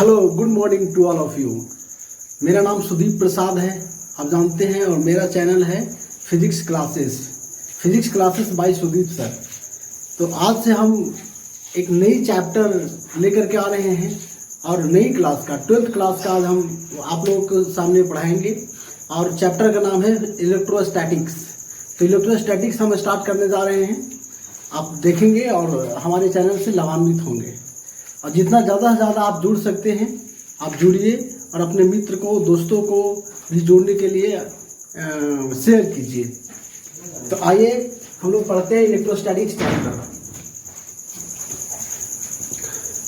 Hello, good morning to all of you. मेरा नाम सुदीप प्रसाद है, आप जानते हैं, और मेरा चैनल है physics classes by Sudeep sir. तो आज से हम एक नई चैप्टर लेकर के आ रहे हैं और नई क्लास का 12th क्लास का आज हम आप लोगों के सामने पढ़ाएंगे। और चैप्टर का नाम है इलेक्ट्रोस्टैटिक्स। तो इलेक्ट्रोस्टैटिक्स हम स्टार्ट करने जा रहे हैं, आप देखेंगे और हमारे चैनल से लाभान्वित होंगे। और जितना ज़्यादा से ज़्यादा आप जुड़ सकते हैं आप जुड़िए, और अपने मित्र को, दोस्तों को भी जोड़ने के लिए शेयर कीजिए। तो आइए हम लोग पढ़ते हैं इलेक्ट्रोस्टैटिक्स चैप्टर।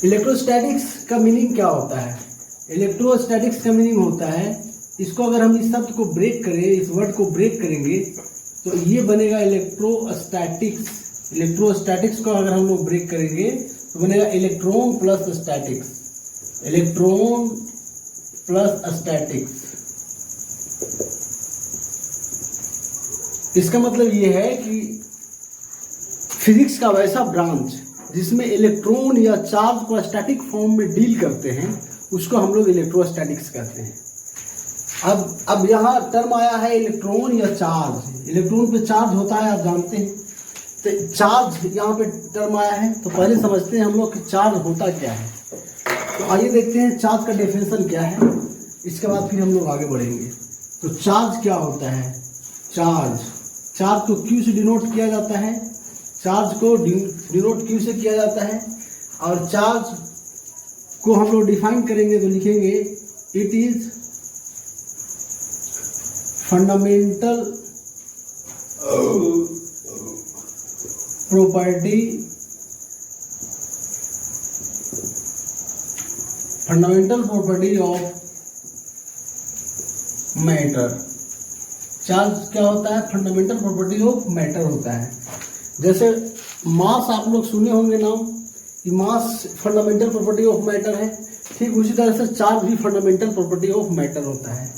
इलेक्ट्रोस्टैटिक्स का मीनिंग क्या होता है? इलेक्ट्रोस्टैटिक्स का मीनिंग होता है, इसको अगर हम इस शब्द को ब्रेक करें, इस वर्ड को ब्रेक करेंगे तो ये बनेगा इलेक्ट्रोस्टैटिक्स। इलेक्ट्रोस्टैटिक्स को अगर हम लोग ब्रेक करेंगे तो बनेगा electron plus statics. Electron plus statics, इसका मतलब ये है कि फिजिक्स का वैसा ब्रांच जिसमें इलेक्ट्रॉन या चार्ज को स्टैटिक फॉर्म में डील करते हैं उसको हम लोग इलेक्ट्रोस्टैटिक्स कहते हैं। अब यहाँ टर्म आया है इलेक्ट्रॉन या चार्ज। इलेक्ट्रॉन पे चार्ज होता है, आप जानते हैं। तो चार्ज यहाँ पे टर्म आया है, तो पहले समझते हैं हम लोग कि चार्ज होता क्या है। तो आइए देखते हैं चार्ज का डेफिनेशन क्या है, इसके बाद फिर हम लोग आगे बढ़ेंगे। तो चार्ज क्या होता है? चार्ज को क्यू से डिनोट किया जाता है। चार्ज को डिनोट क्यू से किया जाता है। और चार्ज को हम लोग डिफाइन करेंगे तो लिखेंगे it is fundamental property of matter. Charge क्या होता है? फंडामेंटल प्रॉपर्टी ऑफ मैटर होता है। जैसे मास, आप लोग सुने होंगे नाम कि मास फंडामेंटल प्रॉपर्टी ऑफ मैटर है, ठीक उसी तरह से चार्ज भी फंडामेंटल प्रॉपर्टी ऑफ मैटर होता है।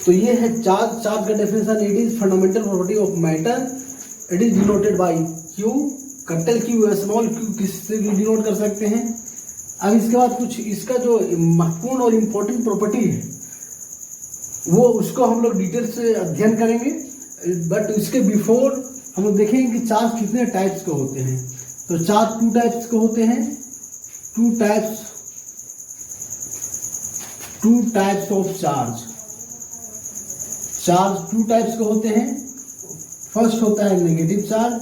तो ये है चार्ज का definition, it is fundamental property of matter, it is denoted by Q, capital Q, small Q किससे भी डिनोट कर सकते हैं। अब इसके बाद कुछ इसका जो महत्वपूर्ण और इम्पोर्टेंट प्रॉपर्टी है वो उसको हम लोग डिटेल से अध्ययन करेंगे। बट इसके बिफोर हम लोग देखेंगे कि चार्ज कितने टाइप्स के होते हैं। तो चार्ज 2 टाइप्स के होते हैं। 2 टाइप्स ऑफ चार्ज 2 टाइप्स के होते हैं। फर्स्ट होता है नेगेटिव चार्ज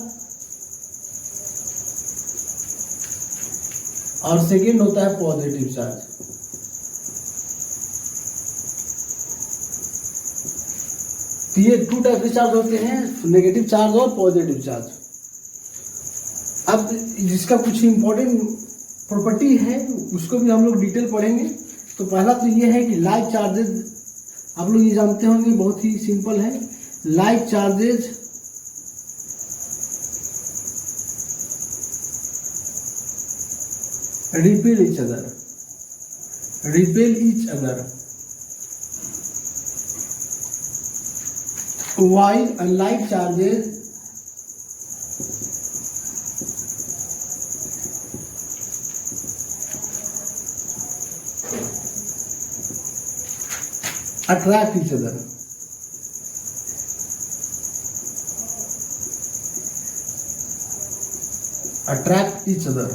और सेकेंड होता है पॉजिटिव चार्ज। तो ये 2 टाइप के चार्ज होते हैं, नेगेटिव चार्ज और पॉजिटिव चार्ज। अब जिसका कुछ इंपॉर्टेंट प्रॉपर्टी है उसको भी हम लोग डिटेल पढ़ेंगे। तो पहला तो ये है कि लाइक चार्जेज, आप लोग ये जानते होंगे, बहुत ही सिंपल है। Like charges repel each other, while unlike charges attract each other.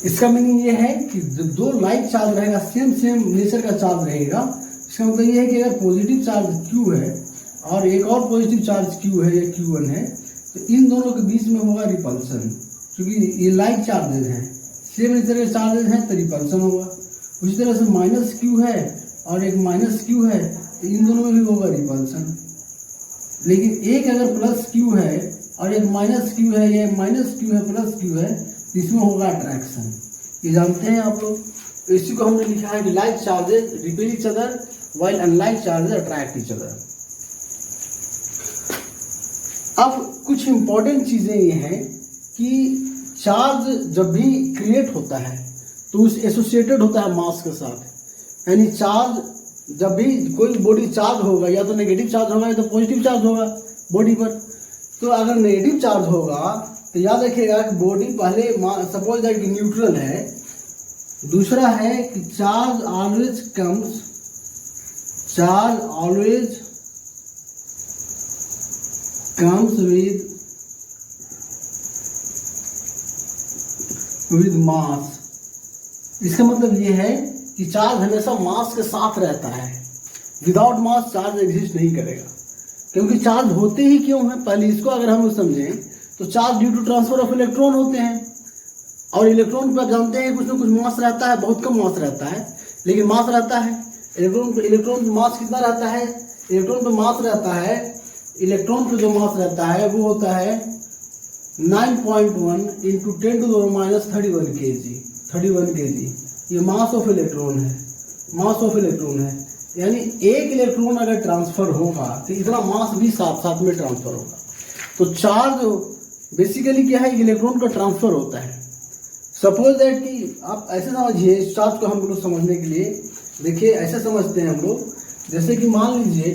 इसका मीनिंग ये है कि दो लाइक चार्ज रहेगा, सेम नेचर का चार्ज रहेगा। इसका मतलब ये है कि अगर पॉजिटिव चार्ज Q है और एक और पॉजिटिव चार्ज Q है या Q1 है, तो इन दोनों के बीच में होगा रिपल्सन। क्योंकि ये लाइक चार्जेज हैं, सेम नेचर के चार्जेज हैं, तो रिपल्सन होगा। उसी तरह से -Q है और एक -Q है, तो इन दोनों में भी होगा रिपल्सन। लेकिन एक अगर +Q है और एक -Q है, या -Q है +Q है, इसमें होगा अट्रैक्शन। ये जानते हैं आप लोग। तो इसी को हमने लिखा है कि like charges repel each other while unlike charges attract each other. अब कुछ इंपॉर्टेंट चीजें ये हैं कि चार्ज जब भी क्रिएट होता है तो उस एसोसिएटेड होता है मास के साथ। यानी चार्ज जब भी कोई बॉडी चार्ज होगा, या तो नेगेटिव चार्ज होगा या तो पॉजिटिव चार्ज होगा बॉडी पर। तो अगर नेगेटिव चार्ज होगा तो याद रखिएगा कि बॉडी पहले सपोज दैट कि न्यूट्रल है, दूसरा है कि charge always comes with mass. इसका मतलब ये है कि चार्ज हमेशा मास के साथ रहता है। विदाउट मास चार्ज एग्जिस्ट नहीं करेगा। क्योंकि चार्ज होते ही क्यों है, पहले इसको अगर हम समझें तो charge due to transfer of electron होते हैं। और इलेक्ट्रॉन पर जानते हैं कुछ ना कुछ मास रहता है, बहुत कम मास रहता है लेकिन मास रहता है। इलेक्ट्रॉन पर मास कितना रहता है? इलेक्ट्रॉन पर मास रहता है, इलेक्ट्रॉन पर जो मास रहता है वो होता है 9.1 इंटू 10⁻³ kg। ये मास ऑफ इलेक्ट्रॉन है। यानी एक इलेक्ट्रॉन अगर ट्रांसफर होगा तो इतना मास भी साथ साथ में ट्रांसफर होगा। तो चार्ज बेसिकली क्या है, इलेक्ट्रॉन का ट्रांसफर होता है। सपोज दैट कि आप ऐसे समझिए, इस चार्ज को हम लोग समझने के लिए देखिए ऐसे समझते हैं हम लोग, जैसे कि मान लीजिए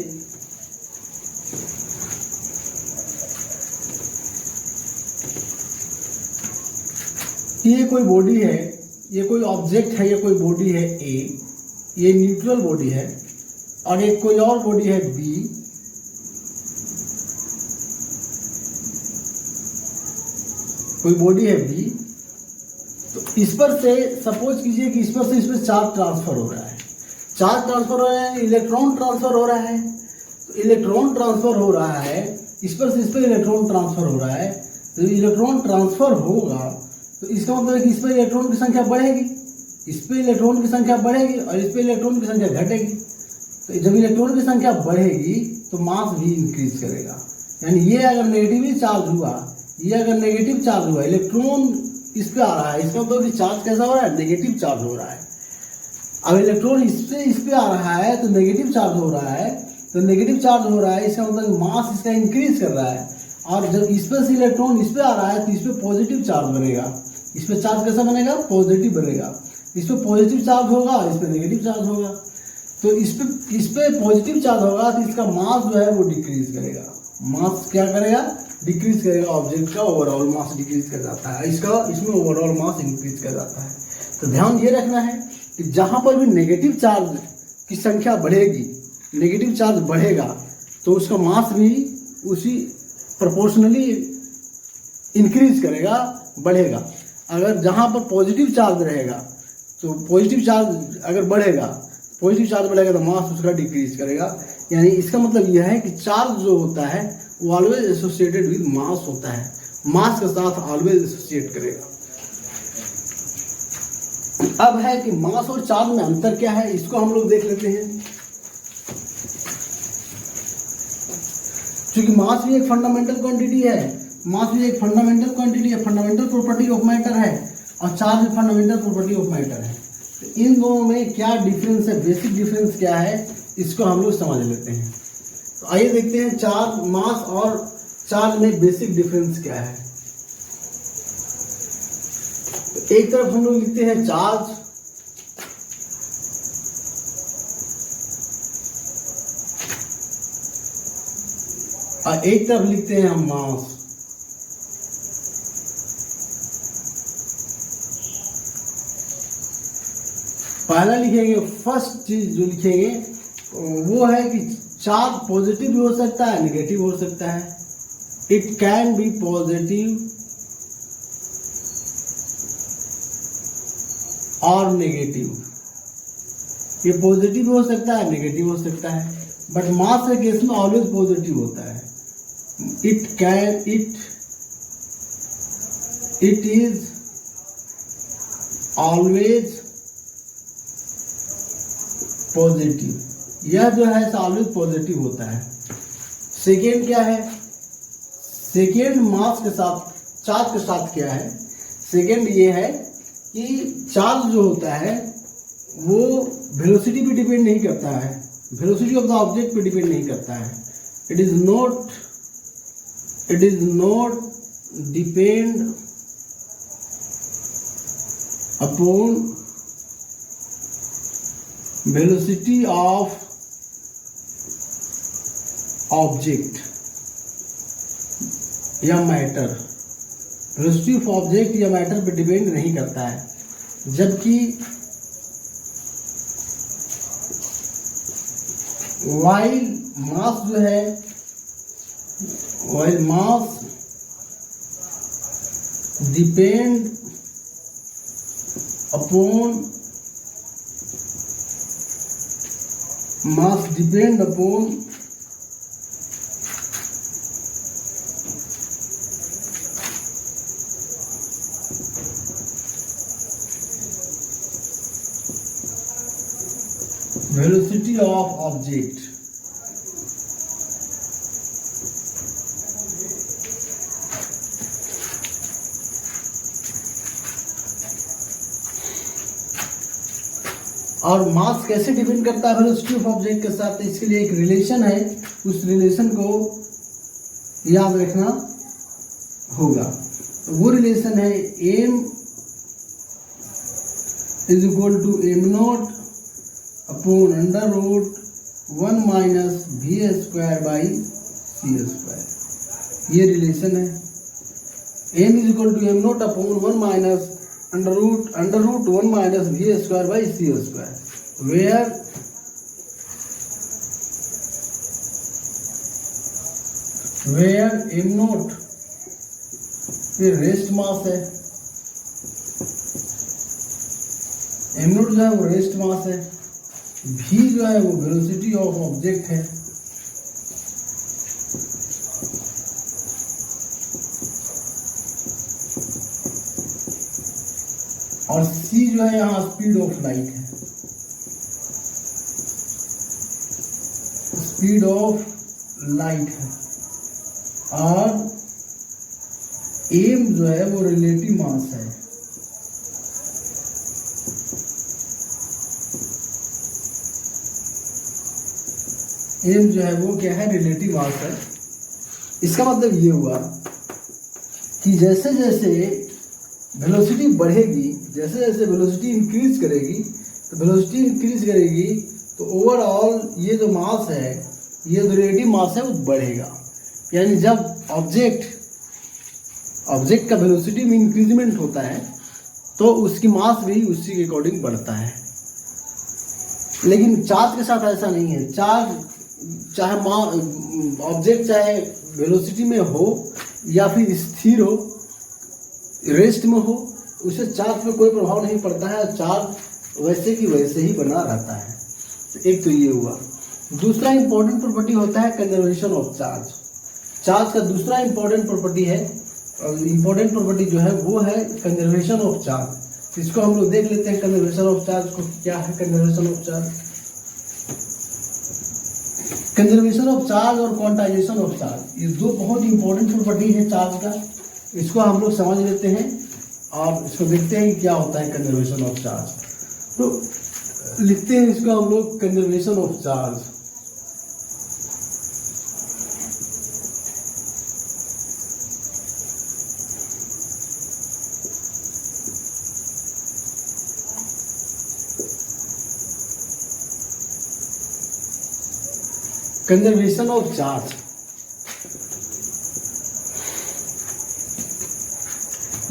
कि ये कोई बॉडी है, ये कोई ऑब्जेक्ट है, ये कोई बॉडी है ए, ये न्यूट्रल बॉडी है, और एक कोई और बॉडी है बी, कोई बॉडी है बी। तो इस पर से सपोज कीजिए कि इस पर से इस पर चार्ज ट्रांसफर हो रहा है, इलेक्ट्रॉन ट्रांसफर हो रहा है। तो इलेक्ट्रॉन ट्रांसफर हो रहा है, इस पर से इस पर इलेक्ट्रॉन ट्रांसफर हो रहा है। तो इलेक्ट्रॉन ट्रांसफर होगा तो इसका मतलब है कि इस पर इलेक्ट्रॉन की संख्या बढ़ेगी, इस पर इलेक्ट्रॉन की संख्या बढ़ेगी और इस पर इलेक्ट्रॉन की संख्या घटेगी। तो जब इलेक्ट्रॉन की संख्या बढ़ेगी तो मास भी इंक्रीज करेगा। यानी ये अगर नेगेटिव चार्ज हुआ, इलेक्ट्रॉन इस पे आ रहा है, इसका मतलब कि चार्ज कैसा हो रहा है, नेगेटिव चार्ज हो रहा है। अब इलेक्ट्रॉन इस पे आ रहा है तो नेगेटिव चार्ज हो रहा है, इसका मतलब मास इसका इंक्रीज कर रहा है। और जब इस पर से इलेक्ट्रॉन इस पे आ रहा है तो इस पे पॉजिटिव चार्ज बनेगा। इस पे चार्ज कैसा बनेगा, पॉजिटिव बनेगा। इस पे पॉजिटिव चार्ज होगा, इस पे नेगेटिव चार्ज होगा। तो इस पे पॉजिटिव चार्ज होगा तो इसका मास जो है वो डिक्रीज करेगा। मास क्या करेगा, डिक्रीज करेगा। ऑब्जेक्ट का ओवरऑल मास डिक्रीज कर जाता है, इसमें ओवरऑल मास इंक्रीज कर जाता है। तो ध्यान ये रखना है कि जहाँ पर भी नेगेटिव चार्ज की संख्या बढ़ेगी, नेगेटिव चार्ज बढ़ेगा तो उसका मास भी उसी प्रोपोर्शनली इंक्रीज करेगा, बढ़ेगा। अगर जहाँ पर पॉजिटिव चार्ज रहेगा तो पॉजिटिव चार्ज अगर बढ़ेगा तो मास उसका डिक्रीज करेगा। यानी इसका मतलब यह है कि चार्ज जो होता है वो ऑलवेज एसोसिएटेड विद मास होता है, मास के साथ ऑलवेज एसोसिएट करेगा। अब है कि मास और चार्ज में अंतर क्या है, इसको हम लोग देख लेते हैं। क्योंकि मास भी एक फंडामेंटल क्वांटिटी है, फंडामेंटल प्रॉपर्टी ऑफ मैटर है, और चार्ज भी फंडामेंटल प्रॉपर्टी ऑफ मैटर है। तो इन दोनों में क्या डिफरेंस है, बेसिक डिफरेंस क्या है, इसको हम लोग समझ लेते हैं। तो आइए देखते हैं चार्ज, मास और चार्ज में बेसिक डिफरेंस क्या है। तो एक तरफ हम लोग लिखते हैं चार्ज, और एक तरफ लिखते हैं हम मास। पहला लिखेंगे, फर्स्ट चीज जो लिखेंगे वो है कि चार्ज पॉजिटिव भी हो सकता है, नेगेटिव हो सकता है। इट कैन बी पॉजिटिव और नेगेटिव। ये पॉजिटिव हो सकता है, नेगेटिव हो सकता है, बट मास के केस में ऑलवेज पॉजिटिव होता है। इट इज ऑलवेज पॉजिटिव, यह जो है ऑलवेज पॉजिटिव होता है। सेकेंड क्या है, सेकेंड मास के साथ, चार्ज के साथ क्या है, सेकेंड ये है कि चार्ज जो होता है वो वेलोसिटी पे डिपेंड नहीं करता है, वेलोसिटी ऑफ द ऑब्जेक्ट पे डिपेंड नहीं करता है। It is not depend upon velocity of object या मैटर, वेलोसिटी ऑफ ऑब्जेक्ट या मैटर पे डिपेंड नहीं करता है। जबकि वाइल मास जो है, while mass depend upon velocity of object। और मास कैसे डिपेंड करता है वेलोसिटी ऑफ ऑब्जेक्ट के साथ, इसके लिए एक रिलेशन है, उस रिलेशन को याद रखना होगा। तो वो रिलेशन है m is equal to M not upon under root 1 minus V square by C square. ये रिलेशन है। m is equal to M not upon 1 minus under root 1 minus V square by C square, where M not ये rest mass है, M not जो है वो rest mass है, v जो है वो वेलोसिटी ऑफ ऑब्जेक्ट है, और c जो है यहाँ स्पीड ऑफ लाइट है, स्पीड ऑफ लाइट है, और m जो है वो रिलेटिव मास है। m जो है वो क्या है, रिलेटिव मास है। इसका मतलब ये हुआ कि जैसे जैसे वेलोसिटी बढ़ेगी, जैसे जैसे वेलोसिटी इंक्रीज करेगी तो ओवरऑल ये जो मास है, ये जो रिलेटिव मास है वो बढ़ेगा। यानी जब ऑब्जेक्ट का वेलोसिटी में इंक्रीजमेंट होता है तो उसकी मास भी उसी के अकॉर्डिंग बढ़ता है। लेकिन चार्ज के साथ ऐसा नहीं है। चार्ज चाहे ऑब्जेक्ट चाहे वेलोसिटी में हो या फिर स्थिर हो, रेस्ट में हो, उससे चार्ज पे कोई प्रभाव नहीं पड़ता है। चार्ज वैसे की वैसे ही बना रहता है। एक तो ये हुआ। दूसरा इंपॉर्टेंट प्रॉपर्टी होता है कंजर्वेशन ऑफ चार्ज। चार्ज का दूसरा इंपॉर्टेंट प्रॉपर्टी है, इंपॉर्टेंट प्रॉपर्टी जो है वो है कंजर्वेशन ऑफ चार्ज। इसको हम लोग देख लेते हैं कंजर्वेशन ऑफ चार्ज को। क्या है conservation of charge? Conservation of charge और क्वांटाइजेशन ऑफ चार्ज, ये दो बहुत इंपॉर्टेंट प्रॉपर्टी है चार्ज का। इसको हम लोग समझ लेते हैं और इसको देखते हैं कि क्या होता है कंजर्वेशन ऑफ चार्ज। तो लिखते हैं इसको हम लोग conservation of charge. Conservation of charge,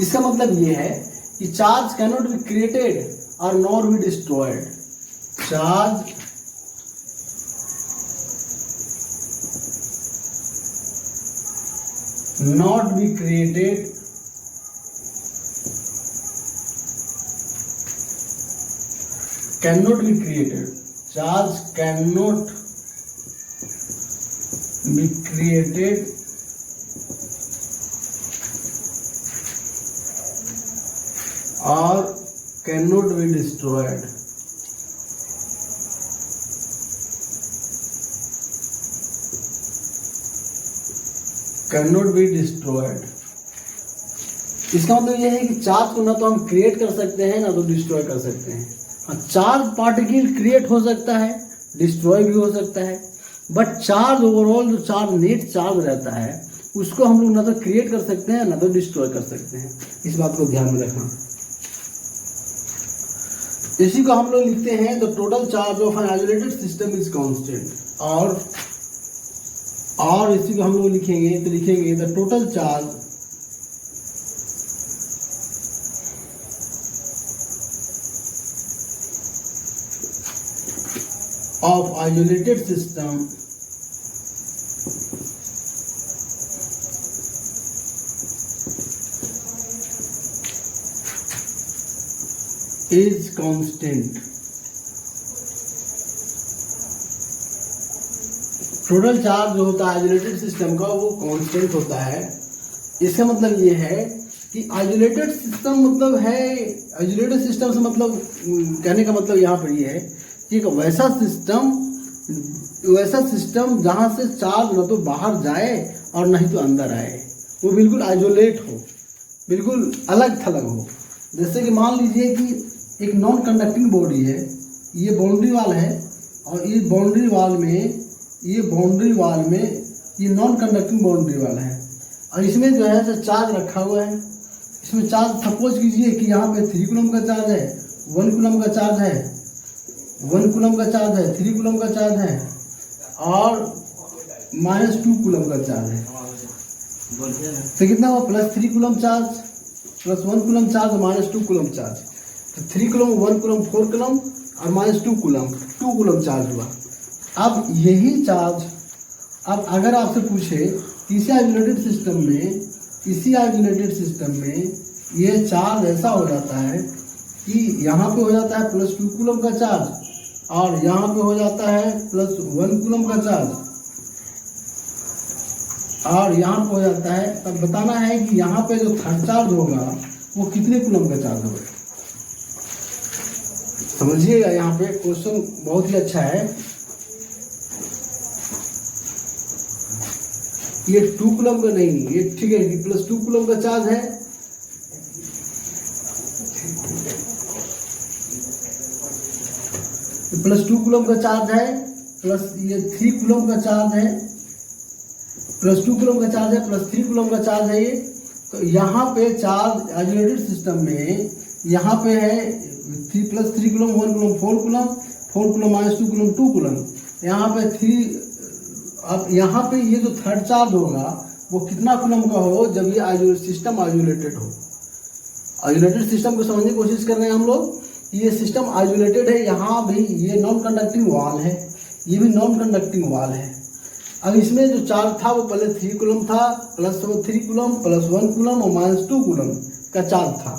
इसका मतलब ये है कि चार्ज कैनॉट बी क्रिएटेड और not be destroyed. Charge not be created cannot be created, charge cannot be created or cannot be destroyed। cannot be destroyed, इसका मतलब यह है कि चार्ज को ना तो हम क्रिएट कर सकते हैं ना तो डिस्ट्रॉय कर सकते हैं। चार्ज पार्टिकल क्रिएट हो सकता है, डिस्ट्रॉय भी हो सकता है, बट चार्ज ओवरऑल जो चार्ज नेट चार्ज रहता है उसको हम लोग ना तो क्रिएट कर सकते हैं ना तो डिस्ट्रॉय कर सकते हैं। इस बात को ध्यान में रखना। इसी को हम लोग लिखते हैं the total charge of an isolated system is constant. और इसी को हम लोग लिखेंगे तो लिखेंगे the total charge of isolated system is constant. Total charge जो होता है आइसोलेटेड सिस्टम का वो कांस्टेंट होता है। इसका मतलब ये है कि आइसोलेटेड सिस्टम मतलब है, आइसोलेटेड सिस्टम से मतलब कहने का मतलब यहाँ पर ये है कि एक वैसा सिस्टम जहाँ से चार्ज न तो बाहर जाए और नहीं तो अंदर आए, वो बिल्कुल आइसोलेट हो, बिल्कुल अलग थलग हो। जैसे कि मान लीजिए कि एक नॉन कंडक्टिंग बॉडी है, ये बाउंड्री वाल है और ये बाउंड्री वाल में ये नॉन कंडक्टिंग बाउंड्री वाल है और इसमें जो है चार्ज रखा हुआ है। इसमें चार्ज सपोज कीजिए कि यहाँ पे 3 कूलम का चार्ज है, 1 कूलम का चार्ज है, 1 कूलम का चार्ज है, 3 कूलम का चार्ज है और -2 कूलम का चार्ज है। तो कितना हुआ? +3 coulomb charge, +1 coulomb charge, -2 coulomb charge. तो 3 कूलम, 1 कूलम, 4 कूलम और -2 कूलम, 2 कूलम चार्ज हुआ। अब यही चार्ज, अब अगर आपसे पूछे इसी आइसोलेटेड सिस्टम में ये चार्ज ऐसा हो जाता है कि यहाँ पे हो जाता है +2 कूलम का चार्ज और यहाँ पे हो जाता है +1 कूलम का चार्ज और यहाँ पे हो जाता है, तब बताना है कि यहाँ पे जो थर्ड चार्ज होगा वो कितने कूलम का चार्ज होगा। समझिएगा, यहाँ पे क्वेश्चन बहुत ही अच्छा है। ये 2 कूलम का नहीं, ये ठीक है कि +2 कूलम का चार्ज है, +2 कूलम का चार्ज है, प्लस ये 3 कूलम का चार्ज है, +2 कूलम का चार्ज है, +3 कूलम का चार्ज है ये। तो यहाँ पे चार्ज आइसोलेटेड सिस्टम में यहाँ पे है 3 + 3 coulomb, 1 coulomb, 4 coulomb, 4 coulomb -2 coulomb, 2 coulomb. यहाँ पे 3। अब यहाँ पे ये जो थर्ड चार्ज होगा वो कितना कूलम का हो जब ये सिस्टम आइसोलेटेड हो। आइसोलेटेड सिस्टम को समझने की कोशिश कर रहे हैं हम लोग। ये सिस्टम आइसोलेटेड है, यहाँ भी ये नॉन कंडक्टिंग वाल है, ये भी नॉन कंडक्टिंग वाल है। अब इसमें जो चार्ज था वो पहले 3 कूलम था, +3 कूलम, +1 कूलम और -2 कूलम का चार्ज था।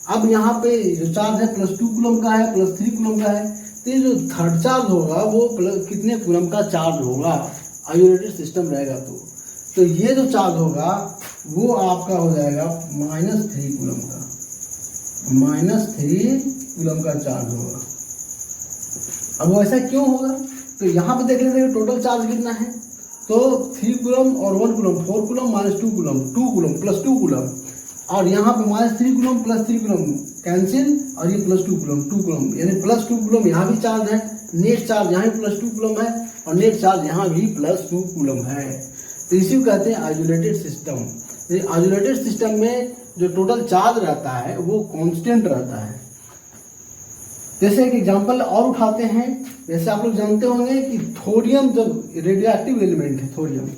अब यहाँ पे जो चार्ज है +2 कूलम का है, +3 कूलम का है। तो ये जो थर्ड चार्ज होगा वो कितने कूलम का चार्ज होगा आइसोलेटेड सिस्टम रहेगा। तो ये जो चार्ज होगा वो आपका हो जाएगा -3 कूलम का, -3 कूलम का चार्ज होगा। अब वो ऐसा क्यों होगा? तो यहाँ पे देख लेते हैं टोटल चार्ज कितना है। तो 3 कूलम और 1 coulomb, 4 coulomb, -2 coulomb, 2 coulomb, +2 coulomb और यहाँ पे -3 कूलम, +3 कूलम कैंसिल और ये +2 कूलम, 2 कूलम, यानी +2 कूलम यहाँ भी चार्ज है, नेट चार्ज यहाँ भी +2 कूलम है और नेट चार्ज यहाँ भी +2 कूलम है। तो इसी को कहते हैं आइसोलेटेड सिस्टम। आइसोलेटेड सिस्टम में जो टोटल चार्ज रहता है वो कांस्टेंट रहता है। जैसे एक एग्जांपल और उठाते हैं, जैसे आप लोग जानते होंगे कि थोरियम जब रेडियो एक्टिव एलिमेंट है थोरियम,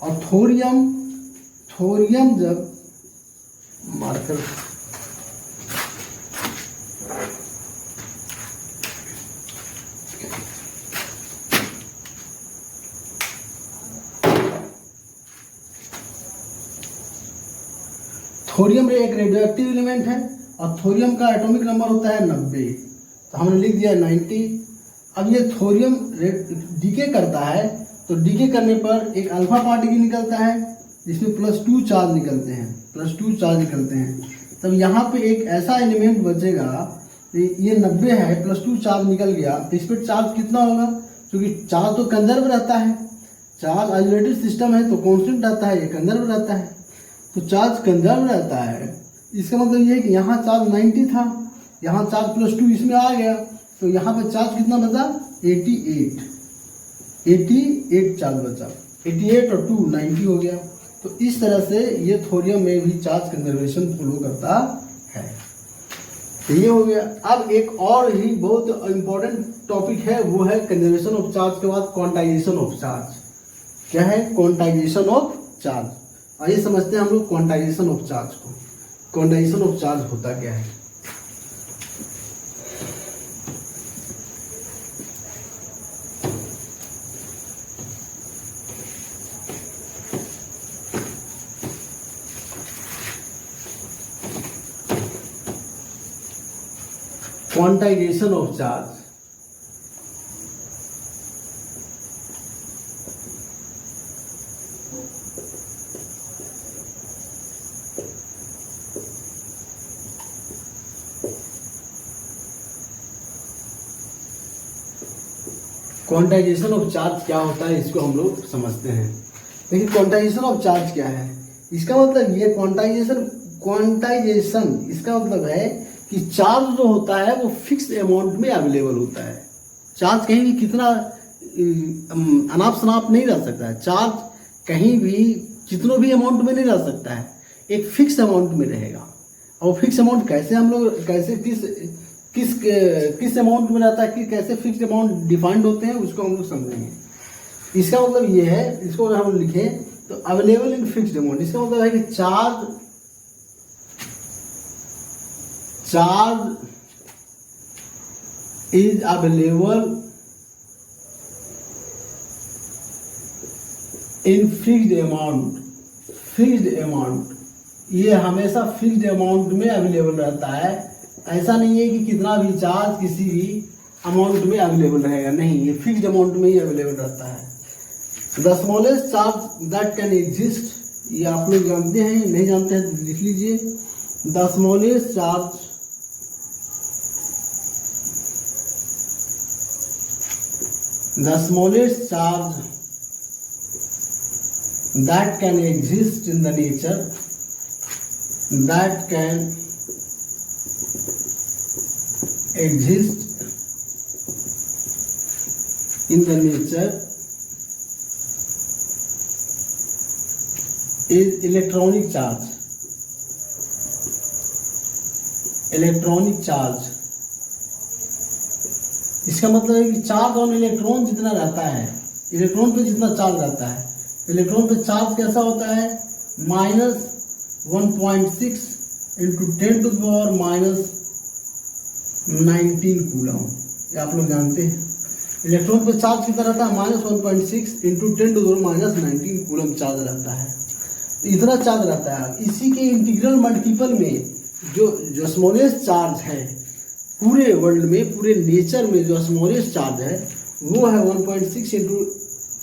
और थोरियम जब मार्कर थोरियम एक रेडियो एक्टिव एलिमेंट है और थोरियम का एटॉमिक नंबर होता है 90। तो हमने लिख दिया 90। अब ये थोरियम डीके करता है, तो डीके करने पर एक अल्फा पार्टिकल निकलता है जिसमें +2 चार्ज निकलते हैं, +2 चार्ज निकलते हैं। तब यहाँ पे एक ऐसा एलिमेंट बचेगा, ये 90 है, +2 चार्ज निकल गया, तो इस पर चार्ज कितना होगा? क्योंकि चार्ज तो कंजर्व रहता है, चार्ज आइसोलेटेड सिस्टम है तो कांस्टेंट रहता है, ये कंजर्व रहता है। तो चार्ज कंजर्व रहता है, इसका मतलब ये है कि यहाँ चार्ज 90 था, यहाँ चार्ज +2 इसमें आ गया, तो यहाँ पे चार्ज कितना बचा? 88 चार्ज बचा, 88 और 2 90 हो गया। तो इस तरह से ये थोरियम में भी चार्ज कंजर्वेशन फॉलो करता है। तो ये हो गया। अब एक और ही बहुत इंपॉर्टेंट टॉपिक है, वो है कंजर्वेशन ऑफ चार्ज के बाद क्वांटाइजेशन ऑफ चार्ज। क्या है? Quantization of charge. आइए समझते हैं हम लोग क्वांटाइजेशन ऑफ चार्ज को। क्वांटाइजेशन ऑफ चार्ज होता क्या है? Quantization of charge. Quantization of charge क्या होता है इसको हम लोग समझते हैं। देखिए क्वांटाइजेशन ऑफ चार्ज क्या है, इसका मतलब ये क्वांटाइजेशन इसका मतलब है कि चार्ज जो होता है वो फिक्स अमाउंट में अवेलेबल होता है। चार्ज कहीं भी कितना अनाप शनाप नहीं रह सकता है, चार्ज कहीं भी कितनों भी अमाउंट में नहीं रह सकता है, एक फिक्स अमाउंट में रहेगा। और फिक्स अमाउंट कैसे हम लोग कैसे किस अमाउंट में रहता है कि कैसे फिक्स अमाउंट डिफाइंड होते हैं उसको हम लोग समझेंगे। इसका मतलब ये है, इसको अगर हम लिखें तो अवेलेबल इन फिक्स्ड अमाउंट, इसका मतलब है कि charge is available in fixed amount, ये हमेशा फिक्स्ड अमाउंट में अवेलेबल रहता है। ऐसा नहीं है कि कितना भी चार्ज किसी भी अमाउंट में अवेलेबल रहेगा, नहीं, ये फिक्स्ड अमाउंट में ही अवेलेबल रहता है। The smallest charge that can exist, ये आप लोग जानते हैं, नहीं जानते हैं तो लिख लीजिए। The smallest charge that can exist in the nature, that can exist in the nature is electronic charge. Electronic charge, इसका मतलब है कि चार्ज ऑन इलेक्ट्रॉन जितना रहता है, इलेक्ट्रॉन पे जितना चार्ज रहता है, इलेक्ट्रॉन पे चार्ज कैसा होता है, -1.6 इंटू 10⁻⁻19 कूलम। ये आप लोग जानते हैं इलेक्ट्रॉन पे चार्ज कितना रहता है, -1.6 इंटू 10⁻⁻19 कूलम चार्ज रहता है। इतना चार्ज रहता है। इसी के इंटीग्रल मल्टीपल में जो स्मॉलेस्ट चार्ज है पूरे वर्ल्ड में, पूरे नेचर में जो स्मॉलेस्ट चार्ज है वो है 1.6 इंटू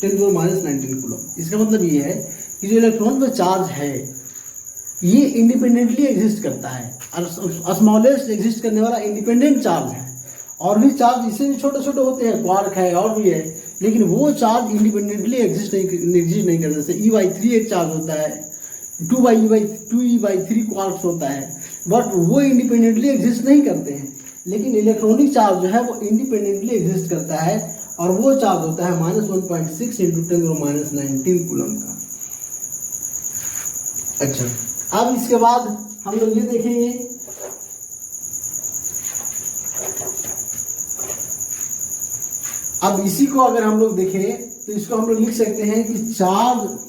10⁻⁻19 कूलम। इसका मतलब ये है कि जो इलेक्ट्रॉन पर चार्ज है ये इंडिपेंडेंटली एग्जिस्ट करता है, और स्मॉलेस्ट एग्जिस्ट करने वाला इंडिपेंडेंट चार्ज है। और भी चार्ज इससे भी छोटे छोटे होते हैं, क्वार्क है और भी है, लेकिन वो चार्ज इंडिपेंडेंटली एग्जिस्ट नहीं करते। जैसे E/3 एक चार्ज होता है, 2E/3 क्वार्क्स होता है, बट वो इंडिपेंडेंटली एग्जिस्ट नहीं करते हैं। लेकिन इलेक्ट्रॉनिक चार्ज जो है वो इंडिपेंडेंटली एग्जिस्ट करता है, और वो चार्ज होता है -1.6 इंटू 10⁻⁻19 कूलम का। अच्छा, अब इसके बाद हम लोग ये देखेंगे, अब इसी को अगर हम लोग देखें तो इसको हम लोग लिख सकते हैं कि charge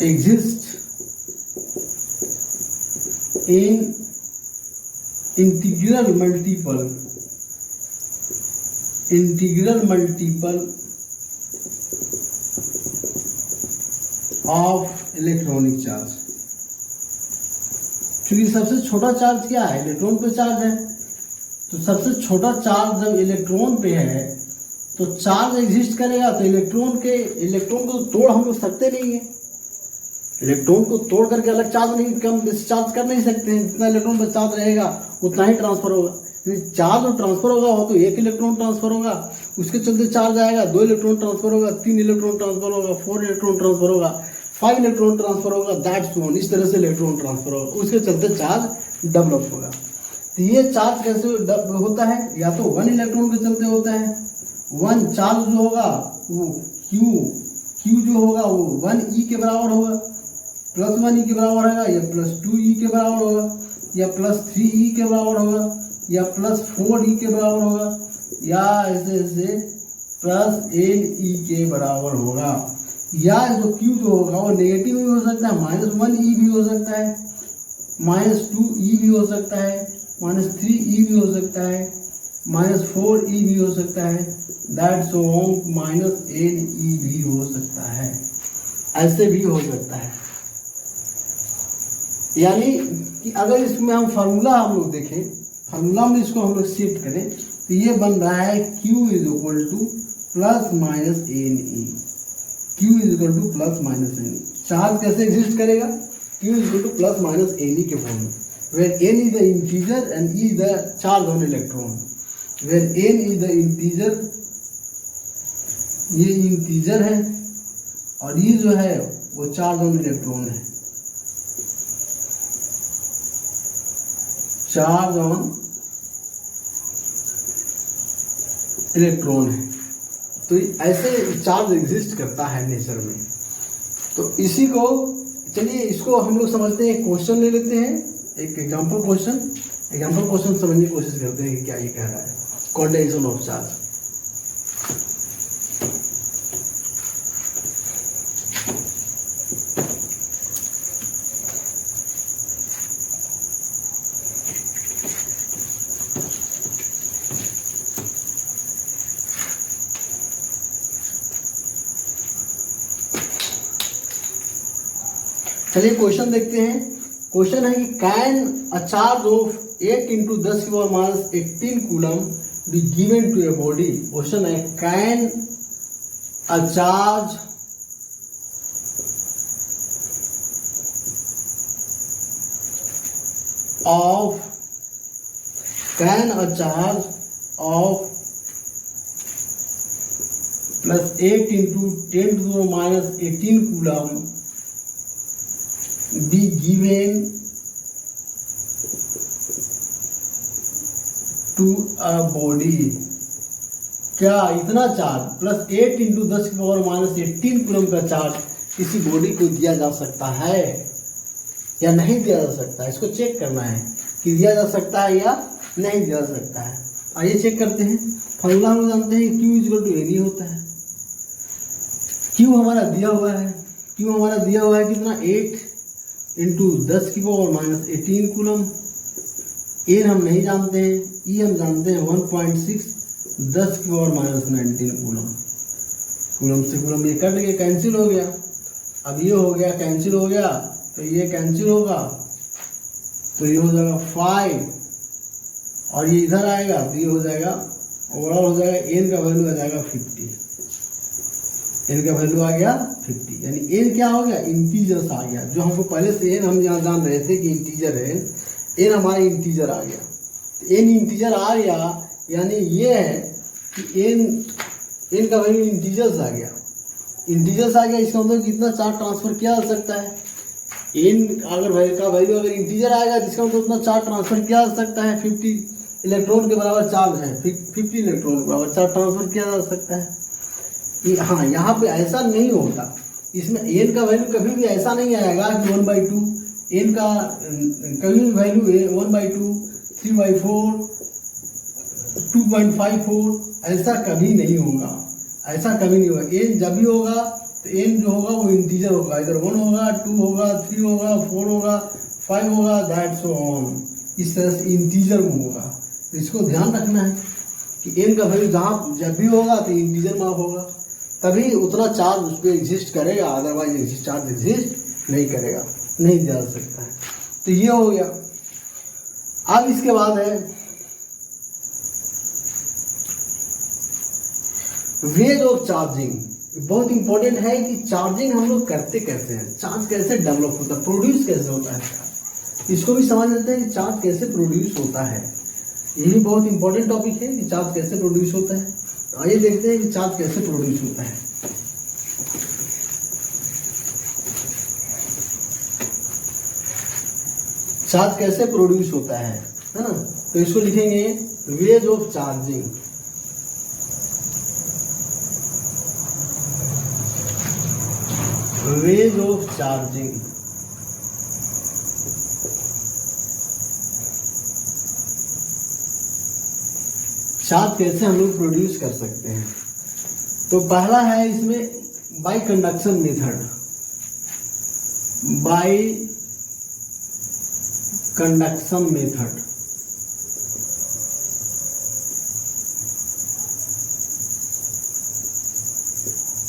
exist in integral multiple of electronic charge. क्योंकि सबसे छोटा चार्ज क्या है, इलेक्ट्रॉन पे चार्ज है, तो सबसे छोटा चार्ज जब इलेक्ट्रॉन पे है तो चार्ज एग्जिस्ट करेगा। तो इलेक्ट्रॉन को तोड़ हम लोग सकते नहीं है, इलेक्ट्रॉन को तोड़ करके अलग चार्ज नहीं, कम डिस्चार्ज कर नहीं सकते हैं। जितना इलेक्ट्रॉन पर चार्ज रहेगा उतना ही ट्रांसफर होगा। चार्ज और ट्रांसफर होगा हो तो 1 इलेक्ट्रॉन ट्रांसफर होगा, उसके चलते चार्ज आएगा, 2 इलेक्ट्रॉन ट्रांसफर होगा, 3 इलेक्ट्रॉन ट्रांसफर होगा, 4 इलेक्ट्रॉन ट्रांसफर होगा, 5 इलेक्ट्रॉन ट्रांसफर होगा, दैट्स वन। इस तरह से इलेक्ट्रॉन ट्रांसफर होगा, उसके चलते चार्ज डेवलप होगा। तो ये चार्ज कैसे होता है, या तो 1 इलेक्ट्रॉन के चलते होता है। 1 चार्ज जो होगा वो Q जो होगा वो 1E के बराबर होगा, +1E के बराबर होगा, या +2E के बराबर होगा, या +3E के बराबर होगा, या +4E के बराबर होगा, या ऐसे +8E के बराबर होगा। या जो Q जो होगा वो नेगेटिव भी हो सकता है, -1E भी हो सकता है, -2E भी हो सकता है, -3E भी हो सकता है, -4E भी हो सकता है, दैट्स -8E भी हो सकता है, ऐसे भी हो सकता है। यानी कि अगर इसमें हम फार्मूला हम लोग देखें, फार्मूला में इसको हम लोग शिफ्ट करें तो ये बन रहा है Q is equal to plus minus N E. Q is equal to plus minus N E. Charge कैसे एग्जिस्ट करेगा? Q is equal to plus minus N E के फॉर्म में, where n is the integer and E the charge on electron. Where n is the integer, ये integer है, और ये जो है वो चार्ज ऑन इलेक्ट्रॉन है, चार्ज ऑन इलेक्ट्रॉन है। तो ऐसे चार्ज एग्जिस्ट करता है नेचर में। तो इसी को, चलिए इसको हम लोग समझते हैं, क्वेश्चन ले लेते हैं, एक एग्जांपल क्वेश्चन समझने की कोशिश करते हैं कि क्या ये कह रहा है। Quantization of charge. चलिए क्वेश्चन देखते हैं। क्वेश्चन है कि can a charge of 8 × 10⁻18 coulomb be given to a body. Question है can a charge of plus 8 × 10⁻18 coulomb be given to a body। क्या इतना चार्ज प्लस 8 × 10⁻18 कूलम का चार्ज किसी बॉडी को दिया जा सकता है या नहीं दिया जा सकता है? इसको चेक करना है कि दिया जा सकता है या नहीं दिया जा सकता है। आइए चेक करते हैं। फॉर्मूला हम जानते हैं Q इक्वल टू एन होता है। Q हमारा दिया हुआ है कितना? 8 × 10⁻18 कूलम। एन हम नहीं जानते हैं, ई हम जानते हैं 1.6 10⁻19 कूलम। कूलम से कूलम ये कट गया, कैंसिल हो गया। अब ये हो गया, कैंसिल हो गया, तो ये कैंसिल होगा, तो ये हो जाएगा 5, और ये इधर आएगा तो ये हो जाएगा, ओवरऑल हो जाएगा एन का वैल्यू आ जाएगा 50। एन का वैल्यू आ गया 50, यानी एन क्या हो गया? इंटीजर्स आ गया। जो हमको पहले से एन हम यहाँ जान रहे थे कि इंटीजर है, एन हमारा इंटीजर आ गया। एन इंटीजर आ गया यानी ये है कि एन का वैल्यू इंटीजर्स आ गया। इसका मतलब कितना चार्ज ट्रांसफर किया जा सकता है? एन अगर का वैल्यू अगर इंटीजर आएगा जिसका मतलब उतना चार्ज ट्रांसफर किया जा सकता है। 50 इलेक्ट्रॉन के बराबर चार्ज है, 50 इलेक्ट्रॉन के बराबर चार्ज ट्रांसफर किया जा सकता है। हाँ, यहाँ पे ऐसा नहीं होता। इसमें एन का वैल्यू कभी भी ऐसा नहीं आएगा कि 1/2। एन का कभी भी वैल्यू 1/2, 3/4, 2.54 ऐसा कभी नहीं होगा। एन जब भी होगा तो एन जो होगा वो इंटीजर होगा, इधर 1 होगा, 2 होगा, 3 होगा, 4 होगा, 5 होगा, दैट सो ऑन। इस तरह से इंटीजर में होगा। तो इसको ध्यान रखना है कि एन का वैल्यू जहाँ जब भी होगा तो इंटीजर में होगा, तभी उतना चार्ज उस पर एग्जिस्ट करेगा, अदरवाइज चार्ज एग्जिस्ट नहीं करेगा, नहीं दिया जा सकता है। तो ये हो गया। अब इसके बाद है वेज ऑफ चार्जिंग। बहुत इंपॉर्टेंट है कि चार्जिंग हम लोग करते कैसे हैं, चार्ज कैसे डेवलप होता है, प्रोड्यूस कैसे होता है। इसको भी समझ लेते हैं कि चार्ज कैसे प्रोड्यूस होता है। ये भी बहुत इंपॉर्टेंट टॉपिक है कि चार्ज कैसे प्रोड्यूस होता है। आइए देखते हैं कि चार्ज कैसे प्रोड्यूस होता है। चार्ज कैसे प्रोड्यूस होता है ना? तो इसको लिखेंगे ways of charging. Ways of charging. Charge कैसे हम लोग प्रोड्यूस कर सकते हैं? तो पहला है इसमें bye conduction method. Bye conduction method.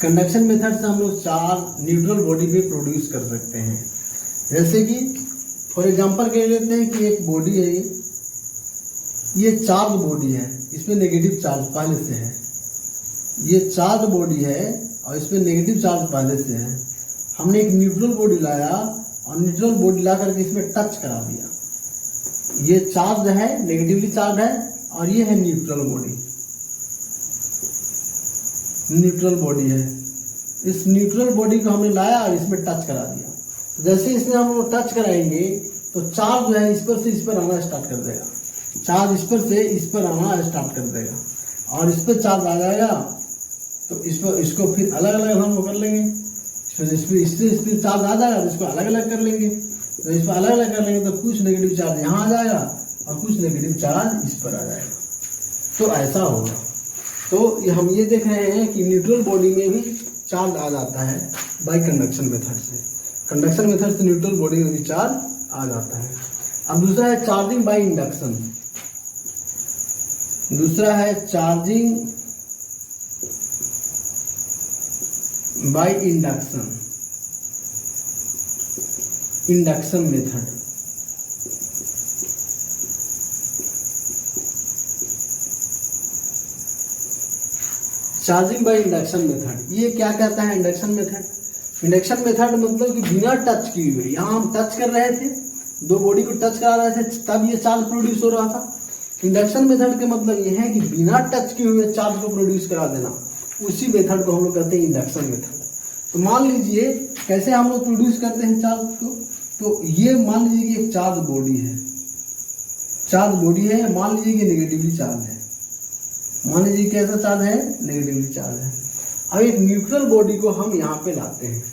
Conduction method से हम लोग चार्ज न्यूट्रल बॉडी पे प्रोड्यूस कर सकते हैं। जैसे कि फॉर एग्जांपल कह लेते हैं कि एक बॉडी है, ये चार्ज बॉडी है, इसमें नेगेटिव चार्ज पहले से है। ये चार्ज बॉडी है और इसमें नेगेटिव चार्ज पहले से है। हमने एक न्यूट्रल बॉडी लाया और न्यूट्रल बॉडी ला करके इसमें टच करा दिया। ये चार्ज है, नेगेटिवली चार्ज है, और ये है न्यूट्रल बॉडी। न्यूट्रल बॉडी है, इस न्यूट्रल बॉडी को हमने लाया और इसमें टच करा दिया। जैसे इसमें हम लोग टच कराएंगे तो चार्ज जो है इस पर से इस पर आना स्टार्ट कर देगा। चार्ज इस पर से इस पर आना स्टार्ट कर देगा और इस पर चार्ज आ जाएगा तो इस पर इसको फिर अलग अलग हम कर लेंगे। इस पर चार्ज आ जाएगा तो इसको अलग अलग कर लेंगे। तो इस पर अलग अलग कर लेंगे तो कुछ नेगेटिव चार्ज यहाँ आ जाएगा और कुछ नेगेटिव चार्ज इस पर आ जाएगा। तो ऐसा होगा। तो हम ये देख रहे हैं कि न्यूट्रल बॉडी में भी चार्ज आ जाता है बाय कंडक्शन मेथड से। कंडक्शन मेथड से न्यूट्रल बॉडी में भी चार्ज आ जाता है। अब दूसरा है चार्जिंग बाय इंडक्शन। दूसरा है charging by induction, induction method. Charging by induction method, ये क्या कहता है इंडक्शन मेथड? इंडक्शन मेथड मतलब कि बिना टच किए हुए, यहाँ हम टच कर रहे थे, दो बॉडी को टच करा रहे थे तब ये चार्ज प्रोड्यूस हो रहा था। इंडक्शन मेथड का मतलब ये है कि बिना टच किए हुए चार्ज को प्रोड्यूस करा देना, उसी मेथड को हम लोग कहते हैं इंडक्शन मेथड। तो मान लीजिए कैसे हम लोग प्रोड्यूस करते हैं चार्ज को, तो ये मान लीजिए कि एक चार्ज बॉडी है, चार्ज बॉडी है, मान लीजिए कि नेगेटिवली चार्ज है, मान लीजिए कैसा चार्ज है, नेगेटिवली चार्ज है। अब एक न्यूट्रल बॉडी को हम यहाँ पे लाते हैं,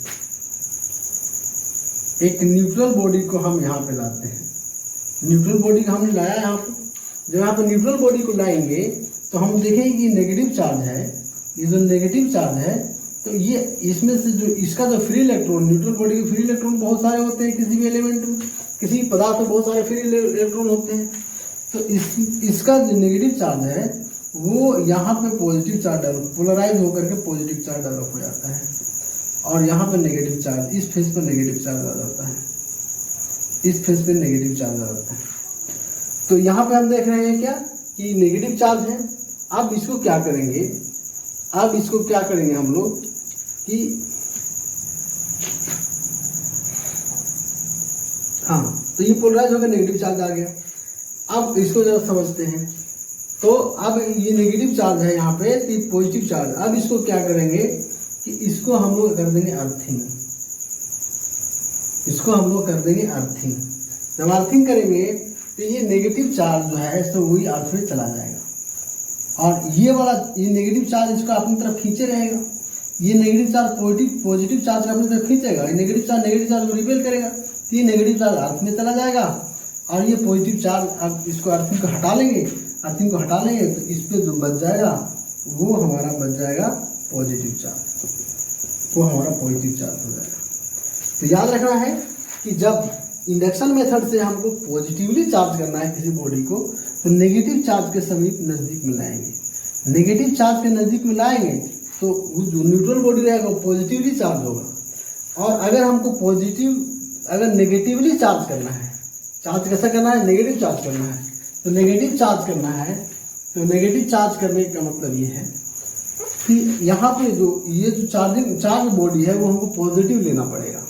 एक न्यूट्रल बॉडी को हम यहाँ पे लाते हैं। न्यूट्रल बॉडी को हमने लाया यहाँ पे, जब यहाँ पे न्यूट्रल बॉडी को लाएंगे तो हम देखेंगे कि नेगेटिव चार्ज है, ये जो नेगेटिव चार्ज है तो ये इसमें से जो इसका जो फ्री इलेक्ट्रॉन, न्यूट्रल बॉडी के फ्री इलेक्ट्रॉन बहुत सारे होते हैं, किसी भी एलिमेंट में, किसी भी पदार्थ में बहुत सारे फ्री इलेक्ट्रॉन होते हैं। तो इसका जो नेगेटिव चार्ज है वो यहाँ पे पॉजिटिव चार्ज डेवलप, पोलराइज होकर के पॉजिटिव चार्ज डेवलप हो जाता है, और यहाँ पे नेगेटिव चार्ज, इस फेस पर नेगेटिव चार्ज आ जाता है, इस फेस पे नेगेटिव चार्ज आ जाता है। तो यहाँ पे हम देख रहे हैं क्या कि नेगेटिव चार्ज है। अब इसको क्या करेंगे, अब इसको क्या करेंगे हम लोग कि हाँ, तो ये पोलराइज होकर नेगेटिव चार्ज आ गया। अब इसको जब समझते हैं तो अब ये नेगेटिव चार्ज है यहाँ पे, तो पॉजिटिव चार्ज। अब इसको क्या करेंगे कि इसको हम लोग कर देंगे अर्थिंग, इसको हम लोग कर देंगे अर्थिंग। जब अर्थिंग करेंगे तो ये नेगेटिव चार्ज जो है तो वही अर्थ में चला जाएगा, और ये वाला ये नेगेटिव चार्ज इसको अपनी तरफ खींचे रहेगा। ये नेगेटिव चार्ज पॉजिटिव चार्ज अपनी तरफ खींचेगा, ये नेगेटिव चार्ज को रिपेल करेगा, तो ये नेगेटिव चार्ज अर्थ में चला जाएगा, और ये पॉजिटिव चार्ज अब इसको अर्थिंग को हटा लेंगे, अर्थिंग को हटा लेंगे तो इस पर जो बच जाएगा वो हमारा बच जाएगा पॉजिटिव चार्ज, वो हमारा पॉजिटिव चार्ज हो जाएगा। तो याद रखना है कि जब इंडक्शन मेथड से हमको पॉजिटिवली चार्ज करना है किसी बॉडी को, तो नेगेटिव चार्ज के समीप नज़दीक में लाएंगे। नेगेटिव चार्ज के नज़दीक में लाएंगे तो वो जो न्यूट्रल बॉडी रहेगा वो पॉजिटिवली चार्ज होगा, और अगर हमको अगर नेगेटिवली चार्ज करना है, चार्ज कैसा करना है, नेगेटिव चार्ज करना है, तो नेगेटिव चार्ज करना है, तो नेगेटिव चार्ज करने का मतलब ये है कि यहाँ पे ये जो चार्ज बॉडी है वो हमको पॉजिटिव लेना पड़ेगा।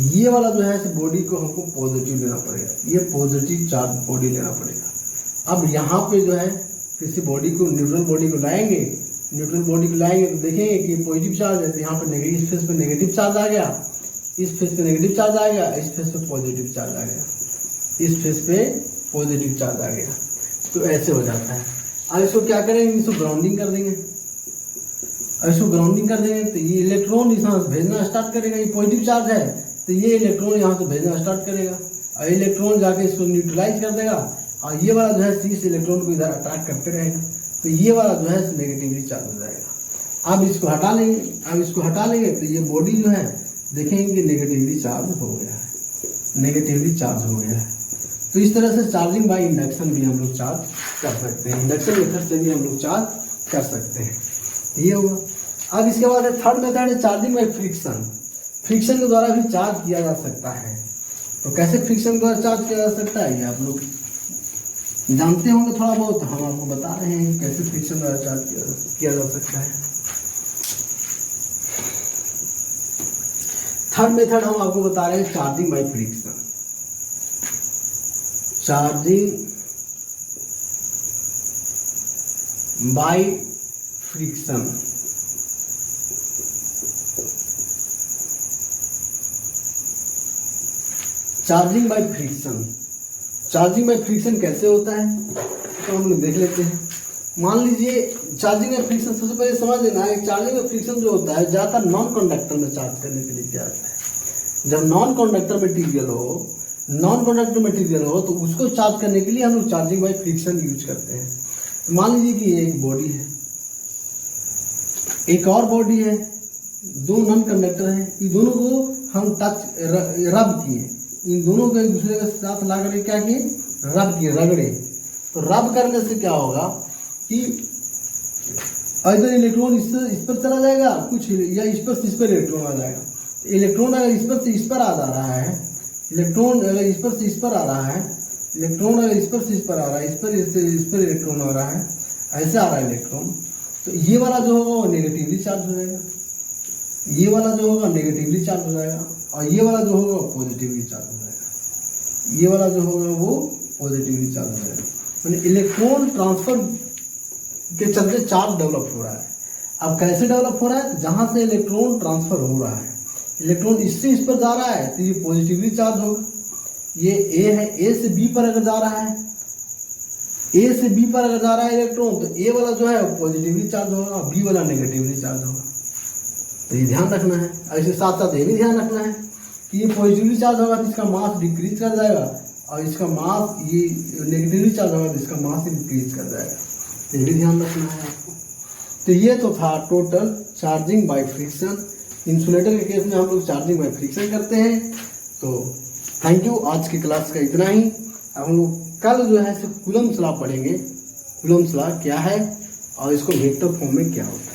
ये वाला जो है बॉडी को हमको पॉजिटिव लेना पड़ेगा, ये पॉजिटिव चार्ज बॉडी लेना पड़ेगा। अब यहाँ पे जो है किसी बॉडी को, न्यूट्रल बॉडी को लाएंगे, न्यूट्रल बॉडी को लाएंगे तो देखेंगे कि पॉजिटिव चार्ज है, तो यहाँ पे इस फेस पे नेगेटिव चार्ज आ गया, इस फेस पे नेगेटिव चार्ज आ गया, इस फेस पे पॉजिटिव चार्ज आ गया, इस फेस पे पॉजिटिव चार्ज आ गया। तो ऐसे हो जाता है। अब इसको क्या करेंगे, इसको ग्राउंडिंग कर देंगे। अब इसको ग्राउंडिंग कर देंगे तो ये इलेक्ट्रॉन यहाँ से भेजना स्टार्ट करेगा, ये पॉजिटिव चार्ज है तो ये इलेक्ट्रॉन यहाँ से भेजना स्टार्ट करेगा, और इलेक्ट्रॉन जाके इसको न्यूट्रलाइज कर देगा, और ये वाला जो है इस इलेक्ट्रॉन को इधर अट्रैक्ट करते रहेगा, तो ये वाला जो है नेगेटिवली चार्ज हो जाएगा। अब इसको हटा लेंगे, तो ये बॉडी जो है देखेंगे कि नेगेटिवली चार्ज हो गया है, नेगेटिवली चार्ज हो गया है। तो इस तरह से चार्जिंग बाय इंडक्शन भी हम लोग चार्ज कर सकते हैं, इंडक्शन मेथड से भी हम लोग चार्ज कर सकते हैं। ये हुआ। अब इसके बाद थर्ड मेथड है चार्जिंग बाय फ्रिक्शन। फ्रिक्शन के द्वारा भी चार्ज किया जा सकता है। तो कैसे फ्रिक्शन द्वारा चार्ज किया जा सकता है ये आप लोग जानते होंगे थोड़ा बहुत, हम आपको बता रहे हैं कि कैसे फ्रिक्शन द्वारा चार्ज किया जा सकता है। थर्ड मेथड हम आपको बता रहे हैं charging by friction. Charging by friction. Charging by friction, charging by friction कैसे होता है तो हम लोग देख लेते हैं। मान लीजिए चार्जिंग बाय फ्रिक्शन, सबसे पहले समझ लेना है चार्जिंग बाय फ्रिक्शन जो होता है ज़्यादातर नॉन कंडक्टर में चार्ज करने के लिए किया जाता है। जब नॉन कंडक्टर मटेरियल हो तो उसको चार्ज करने के लिए हम लोग चार्जिंग बाय फ्रिक्शन यूज करते हैं। तो मान लीजिए कि ये एक बॉडी है, एक और बॉडी है, दो नॉन कंडक्टर हैं, इन दोनों को हम रब किए, इन दोनों को एक दूसरे के साथ ला करके क्या किए, रब किए, रगड़े। तो रब करने से क्या होगा कि इधर इलेक्ट्रॉन इस पर चला जाएगा कुछ, या इस पर इलेक्ट्रॉन आ जाएगा। इलेक्ट्रॉन अगर इस पर से इस पर आ जा रहा है, इलेक्ट्रॉन अगर इस पर से इस पर आ रहा है, इलेक्ट्रॉन अगर इस पर से इस पर आ रहा है, इस पर इलेक्ट्रॉन आ रहा है, ऐसे आ रहा है इलेक्ट्रॉन, तो ये वाला जो होगा वो नेगेटिवली चार्ज हो जाएगा, ये वाला जो होगा नेगेटिवली चार्ज हो जाएगा, और ये वाला जो होगा वो पॉजिटिवली चार्ज हो जाएगा, ये वाला जो होगा वो पॉजिटिवली चार्ज हो जाएगा। यानी इलेक्ट्रॉन ट्रांसफर के चलते चार्ज डेवलप हो रहा है। अब कैसे डेवलप हो रहा है, जहाँ से इलेक्ट्रॉन ट्रांसफर हो रहा है, इलेक्ट्रॉन इससे इस पर जा रहा है तो ये पॉजिटिवली चार्ज होगा। ये ए है, ए से बी पर अगर जा रहा है, ए से बी पर अगर जा रहा है इलेक्ट्रॉन, तो ए वाला जो है वो पॉजिटिवली चार्ज होगा, बी वाला नेगेटिवली चार्ज होगा। तो ये ध्यान रखना है। ऐसे साथ साथ ये भी ध्यान रखना है कि ये पॉजिटिवली चार्ज होगा तो इसका मास डिक्रीज कर जाएगा, और इसका मास ये नेगेटिवली चार्ज होगा तो इसका मास इंक्रीज कर जाएगा। तो ये भी ध्यान रखना है आपको। तो ये तो था total charging by friction. Insulator के केस में हम लोग चार्जिंग बाय फ्रिक्शन करते हैं। तो थैंक यू, आज की क्लास का इतना ही। अब हम लोग कल जो है कूलम्ब्स लॉ पढ़ेंगे। कूलम्ब्स लॉ क्या है और इसको वेक्टर फॉर्म में क्या होता है।